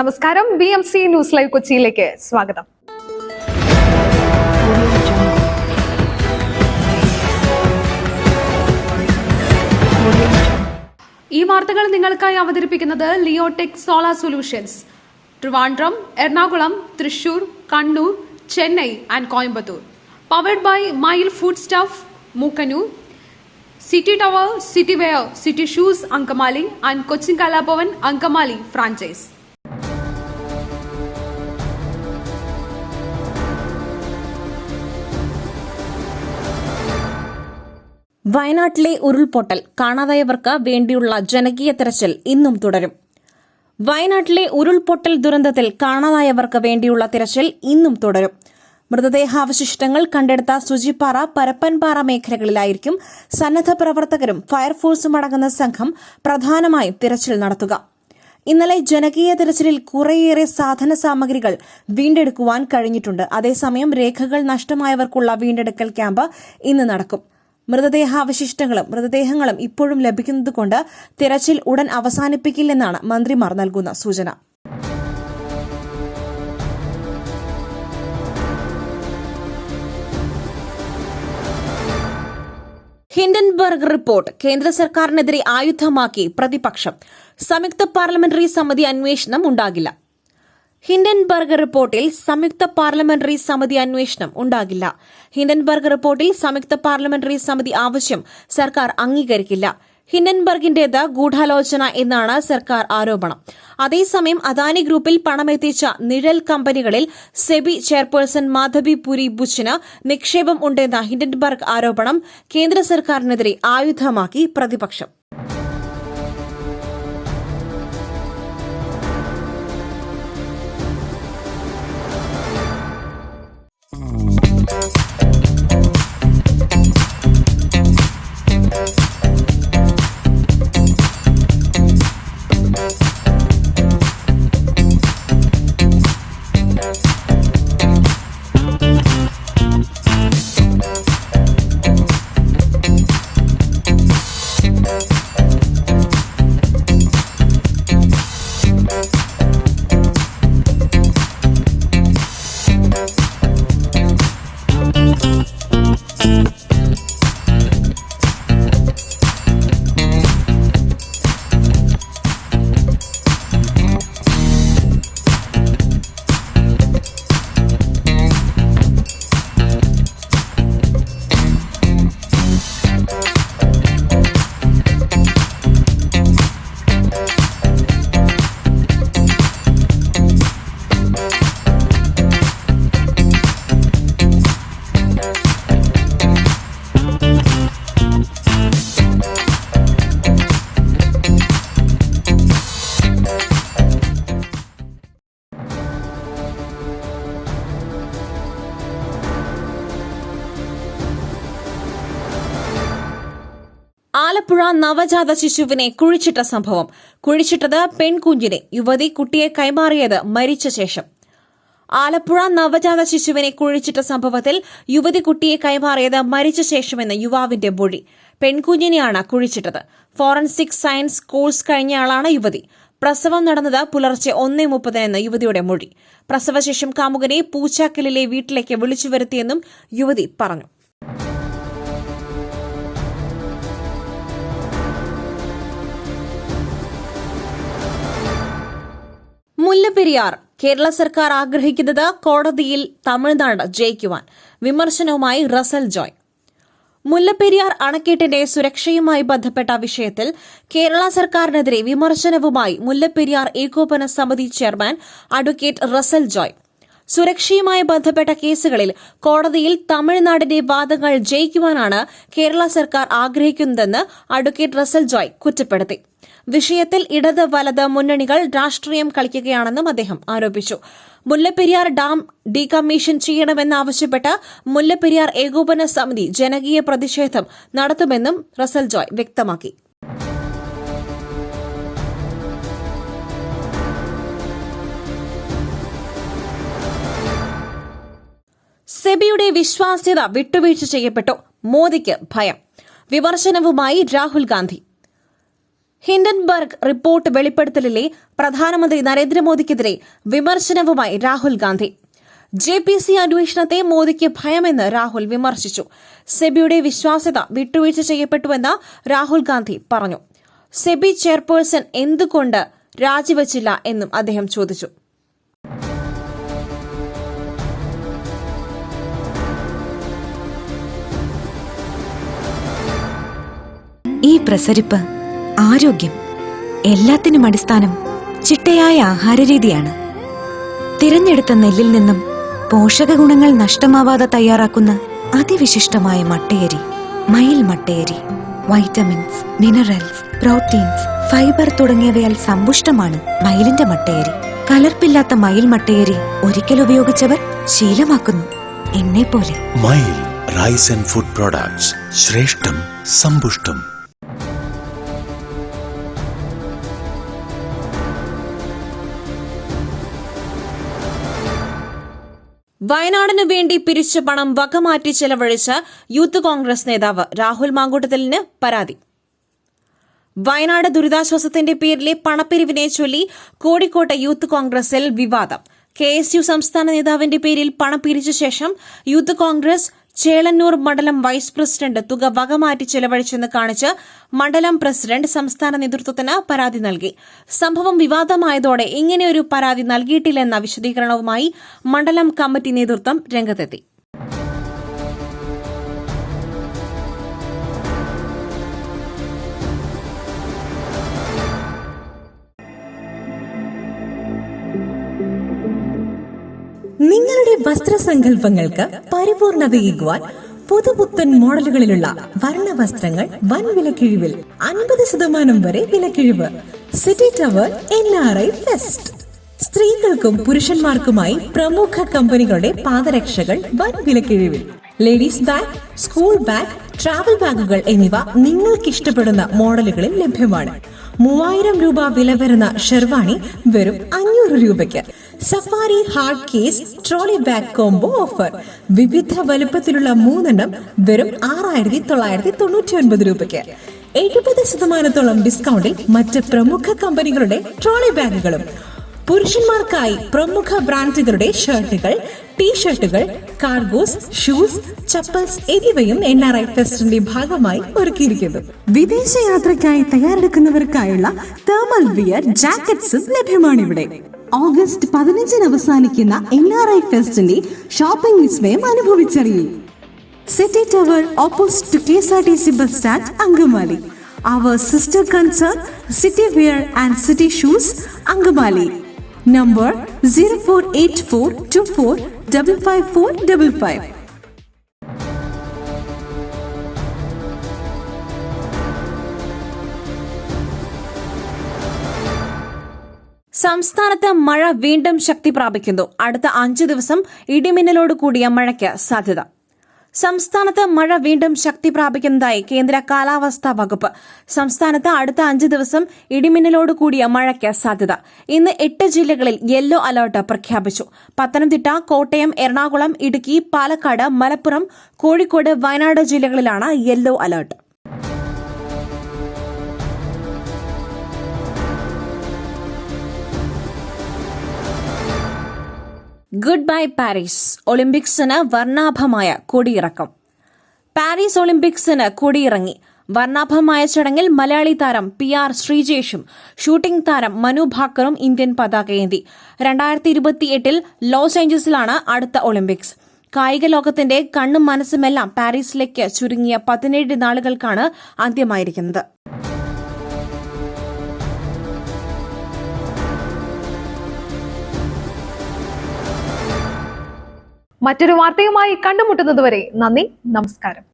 നമസ്കാരം. BMC news live കൊച്ചിയിലേക്ക് സ്വാഗതം. ഈ വാർത്തകൾ നിങ്ങൾക്കായി അവതരിപ്പിക്കുന്നത് Leotech solar solutions, Trivandrum, Ernakulam, Thrissur, Kannur, Chennai and Coimbatore. Powered by mile food stuff, Mookkannoor, City Tower, City Wear, City Shoes, Ankamali and Cochin Kalapavan, Ankamali franchise. വയനാട്ടിലെ ഉരുൾപൊട്ടൽ കാണാതായവർക്ക് വേണ്ടിയുള്ള ജനകീയ തെരച്ചിൽ ഇന്നും തുടരും. വയനാട്ടിലെ ഉരുൾപൊട്ടൽ ദുരന്തത്തിൽ കാണാതായവർക്ക് വേണ്ടിയുള്ള തിരച്ചിൽ ഇന്നും തുടരും. മൃതദേഹാവശിഷ്ടങ്ങൾ കണ്ടെടുത്ത സുജിപ്പാറ, പരപ്പൻപാറ മേഖലകളിലായിരിക്കും സന്നദ്ധ പ്രവർത്തകരും ഫയർഫോഴ്സും അടങ്ങുന്ന സംഘം പ്രധാനമായും തിരച്ചിൽ നടത്തുക. ഇന്നലെ ജനകീയ തിരച്ചിലിൽ കുറേയേറെ സാധന സാമഗ്രികൾ വീണ്ടെടുക്കുവാൻ കഴിഞ്ഞിട്ടുണ്ട്. അതേസമയം രേഖകൾ നഷ്ടമായവർക്കുള്ള വീണ്ടെടുക്കൽ ക്യാമ്പ് ഇന്ന് നടക്കും. മൃതദേഹങ്ങളും ഇപ്പോഴും ലഭിക്കുന്നതുകൊണ്ട് തിരച്ചിൽ ഉടൻ അവസാനിപ്പിക്കില്ലെന്നാണ് മന്ത്രിമാർ നൽകുന്ന സൂചന. ഹിൻഡൻബർഗ് റിപ്പോർട്ട് കേന്ദ്ര സർക്കാരിനെതിരെ ആയുധമാക്കി പ്രതിപക്ഷം. സംയുക്ത പാർലമെന്ററി സമിതി അന്വേഷണം ഉണ്ടാകില്ല. ഹിൻഡൻബർഗ് റിപ്പോർട്ടിൽ സംയുക്ത പാർലമെന്ററി സമിതി അന്വേഷണം ഉണ്ടാകില്ല. ഹിൻഡൻബർഗ് റിപ്പോർട്ടിൽ സംയുക്ത പാർലമെന്ററി സമിതി ആവശ്യം സർക്കാർ അംഗീകരിക്കില്ല. ഹിൻഡൻബർഗിന്റേത് ഗൂഢാലോചന എന്നാണ് സർക്കാർ ആരോപണം. അതേസമയം അദാനി ഗ്രൂപ്പിൽ പണമെത്തിച്ച നിഴൽ കമ്പനികളിൽ സെബി ചെയർപേഴ്സൺ മാധവി പുരി ബുച്ചിന് നിക്ഷേപം ഉണ്ടെന്ന ഹിൻഡൻബർഗ് ആരോപണം കേന്ദ്ര സർക്കാരിനെതിരെ ആയുധമാക്കി പ്രതിപക്ഷം. ആലപ്പുഴ നവജാത ശിശുവിനെ കുഴിച്ചിട്ട സംഭവം. കുഴിച്ചിട്ടത് പെൺകുഞ്ഞിനെ, യുവതി കുട്ടിയെ കൈമാറിയത് മരിച്ച ശേഷം. ആലപ്പുഴ നവജാത ശിശുവിനെ കുഴിച്ചിട്ട സംഭവത്തിൽ യുവതി കുട്ടിയെ കൈമാറിയത് മരിച്ച ശേഷമെന്ന് യുവാവിന്റെ മൊഴി. പെൺകുഞ്ഞിനെയാണ് കുഴിച്ചിട്ടത്. ഫോറൻസിക് സയൻസ് കോഴ്സ് കഴിഞ്ഞയാളാണ് യുവതി. പ്രസവം നടന്നത് പുലർച്ചെ 1:30 യുവതിയുടെ മൊഴി. പ്രസവശേഷം കാമുകനെ പൂച്ചാക്കലിലെ വീട്ടിലേക്ക് വിളിച്ചുവരുത്തിയെന്നും യുവതി പറഞ്ഞു. മുല്ലപ്പെരിയാർ കേരള സർക്കാർ ആഗ്രഹിക്കുന്നത് കോടതിയിൽ തമിഴ്നാട് ജയിക്കുവാൻ. വിമർശനവുമായി റസൽ ജോയ്. മുല്ലപ്പെരിയാർ അണക്കെട്ടിന്റെ സുരക്ഷയുമായി ബന്ധപ്പെട്ട വിഷയത്തിൽ കേരള സർക്കാരിനെതിരെ വിമർശനവുമായി മുല്ലപ്പെരിയാർ ഏകോപന സമിതി ചെയർമാൻ അഡ്വക്കേറ്റ് റസൽ ജോയ്. സുരക്ഷയുമായി ബന്ധപ്പെട്ട കേസുകളിൽ കോടതിയിൽ തമിഴ്നാടിന്റെ വാദങ്ങൾ ജയിക്കുവാനാണ് കേരള സർക്കാർ ആഗ്രഹിക്കുന്നതെന്ന് അഡ്വക്കേറ്റ് റസൽ ജോയ് കുറ്റപ്പെടുത്തി. വിഷയത്തിൽ ഇടത് വലത് മുന്നണികൾ രാഷ്ട്രീയം കളിക്കുകയാണെന്നും അദ്ദേഹം ആരോപിച്ചു. മുല്ലപ്പെരിയാർ ഡാം ഡീകമ്മീഷൻ ചെയ്യണമെന്നാവശ്യപ്പെട്ട് മുല്ലപ്പെരിയാർ ഏകോപന സമിതി ജനകീയ പ്രതിഷേധം നടത്തുമെന്നും റസൽ ജോയ് വ്യക്തമാക്കി. സെബിയുടെ വിശ്വാസ്യത വിട്ടുവീഴ്ച ചെയ്യപ്പെട്ടു. മോദിക്ക് ഭയം. വിമർശനവുമായി രാഹുൽ ഗാന്ധി. ഹിൻഡൻബർഗ് റിപ്പോർട്ട് വെളിപ്പെടുത്തലിലെ പ്രധാനമന്ത്രി നരേന്ദ്രമോദിക്കെതിരെ വിമർശനവുമായി രാഹുൽ ഗാന്ധി. JPC അന്വേഷണത്തെ മോദിക്ക് ഭയമെന്ന് രാഹുൽ വിമർശിച്ചു. സെബിയുടെ വിശ്വാസ്യത വിട്ടുവീഴ്ച ചെയ്യപ്പെട്ടുവെന്ന് രാഹുൽ ഗാന്ധി പറഞ്ഞു. സെബി ചെയർപേഴ്സൺ എന്തുകൊണ്ട് രാജിവച്ചില്ല എന്നും അദ്ദേഹം ചോദിച്ചു. ഈ പ്രസരിപ്പ്, ആരോഗ്യം, എല്ലാത്തിനും അടിസ്ഥാനം ചിട്ടയായ ആഹാരരീതിയാണ്. തിരഞ്ഞെടുത്ത നെല്ലിൽ നിന്നും പോഷക ഗുണങ്ങൾ നഷ്ടമാവാതെ തയ്യാറാക്കുന്ന അതിവിശിഷ്ടമായ മട്ടയരി, മയിൽ മട്ടയരി. വൈറ്റമിൻസ്, മിനറൽസ്, പ്രോട്ടീൻസ്, ഫൈബർ തുടങ്ങിയവയാൽ സമ്പുഷ്ടമാണ് മയിലിന്റെ മട്ടയരി. കലർപ്പില്ലാത്ത മയിൽ മട്ടയരി ഒരിക്കൽ ഉപയോഗിച്ചവർ ശീലമാക്കുന്നു, എന്നെപ്പോലെ. മയിൽ റൈസ് ആൻഡ് ഫുഡ് പ്രോഡക്ട്സ്, ശ്രേഷ്ഠം സമ്പുഷ്ടം. വയനാടിനു വേണ്ടി പിരിച്ച പണം വകമാറ്റി ചെലവഴിച്ച യൂത്ത് കോൺഗ്രസ് നേതാവ് രാഹുൽ മാങ്കൂട്ടത്തിലിന് പരാതി. വയനാട് ദുരിതാശ്വാസത്തിന്റെ പേരിലെ പണപ്പിരിവിനെ ചൊല്ലി കോഴിക്കോട്ട് യൂത്ത് കോൺഗ്രസിൽ വിവാദം. KSU സംസ്ഥാന നേതാവിന്റെ പേരിൽ പണം പിരിച്ച ശേഷം യൂത്ത് കോൺഗ്രസ് ചേളന്നൂർ മണ്ഡലം വൈസ് പ്രസിഡന്റ് തുക വകമാറ്റി ചെലവഴിച്ചെന്ന് കാണിച്ച് മണ്ഡലം പ്രസിഡന്റ് സംസ്ഥാന നേതൃത്വത്തിന് പരാതി നൽകി. സംഭവം വിവാദമായതോടെ ഇങ്ങനെയൊരു പരാതി നൽകിയിട്ടില്ലെന്ന വിശദീകരണവുമായി മണ്ഡലം കമ്മിറ്റി നേതൃത്വം രംഗത്തെത്തി. നിങ്ങളുടെ വസ്ത്രസങ്കല്പങ്ങൾക്ക് പരിപൂർണതയേകുവാൻ പുതുപുത്തൻ മോഡലുകളിലുള്ള വർണ്ണവസ്ത്രങ്ങൾ വൻ വിലക്കിഴിവിൽ 50% വരെ വിലക്കിഴിവ്. City tower NRI fest. സ്ത്രീകൾക്കും പുരുഷന്മാർക്കുമായി പ്രമുഖ കമ്പനികളുടെ പാദരക്ഷകൾ വൻ വിലക്കിഴിവിൽ. Ladies bag, school bag, travel ബാഗുകൾ എന്നിവ നിങ്ങൾക്കിഷ്ടപ്പെടുന്ന മോഡലുകളിൽ ലഭ്യമാണ്. 3000 രൂപ വില വരുന്ന ഷെർവാണി വെറും 500 രൂപയ്ക്ക്. Safari hard case trolley bag combo offer. വിവിധ വലുപ്പത്തിലുള്ള 3 വെറും 6999 രൂപയ്ക്ക്. 70% ഡിസ്കൗണ്ടിൽ മറ്റ് പ്രമുഖ കമ്പനികളുടെ ട്രോളി ബാഗുകളും. പുരുഷന്മാർക്കായി പ്രമുഖ ബ്രാൻഡുകളുടെ ഷർട്ടുകൾ, ടീഷർട്ടുകൾ, കാർഗോസ്, ഷൂസ്, ചപ്പൽസ് എന്നിവയും NRI ഫെസ്റ്റിന്റെ ഭാഗമായി ഒരുക്കിയിരിക്കുന്നു. വിദേശയാത്രയ്ക്കായി തയ്യാറെടുക്കുന്നവർക്കായുള്ള തേർമൽ വിയർ ജാക്കറ്റ്സും ലഭ്യമാണിവിടെ. ഓഗസ്റ്റ് 15 അവസാനിക്കുന്ന NRI ഫെസ്റ്റിന്റെ ഷോപ്പിംഗ് വിസ്മയം അനുഭവിച്ചറിയും. City tower opposite to KSRTC bus stand, Angamaly. Our sister concern, City Wear and City Shoes, Angamali. Number 048424555555. സംസ്ഥാനത്ത് മഴ വീണ്ടും ശക്തി പ്രാപിക്കുന്നു. അടുത്ത 5 ദിവസം ഇടിമിന്നലോട് കൂടിയ മഴയ്ക്ക് സാധ്യത. സംസ്ഥാനത്ത് മഴ വീണ്ടും ശക്തി പ്രാപിക്കുന്നതായി കേന്ദ്ര കാലാവസ്ഥാ വകുപ്പ്. സംസ്ഥാനത്ത് അടുത്ത 5 ദിവസം ഇടിമിന്നലോട് കൂടിയ മഴയ്ക്ക് സാധ്യത. ഇന്ന് 8 ജില്ലകളിൽ യെല്ലോ അലർട്ട് പ്രഖ്യാപിച്ചു. പത്തനംതിട്ട, കോട്ടയം, എറണാകുളം, ഇടുക്കി, പാലക്കാട്, മലപ്പുറം, കോഴിക്കോട്, വയനാട് ജില്ലകളിലാണ് yellow alert. Good bye Paris. ഒളിമ്പിക്സിന് വർണ്ണാഭമായ കൊടിയിറക്കം. പാരീസ് ഒളിമ്പിക്സിന് കൊടിയിറങ്ങി. വർണ്ണാഭമായ ചടങ്ങിൽ മലയാളി താരം PR ശ്രീജേഷും ഷൂട്ടിംഗ് താരം മനു ഭാക്കറും ഇന്ത്യൻ പതാകയേന്തി. 2028 ലോസ് ഏഞ്ചൽസിലാണ് അടുത്ത ഒളിമ്പിക്സ്. കായിക ലോകത്തിന്റെ കണ്ണും മനസ്സുമെല്ലാം പാരീസിലേക്ക് ചുരുങ്ങിയ 17 നാളുകൾക്കാണ് അന്ത്യമായിരിക്കുന്നത്. മറ്റൊരു വാർത്തയുമായി കണ്ടുമുട്ടുന്നതുവരെ നന്ദി, നമസ്കാരം.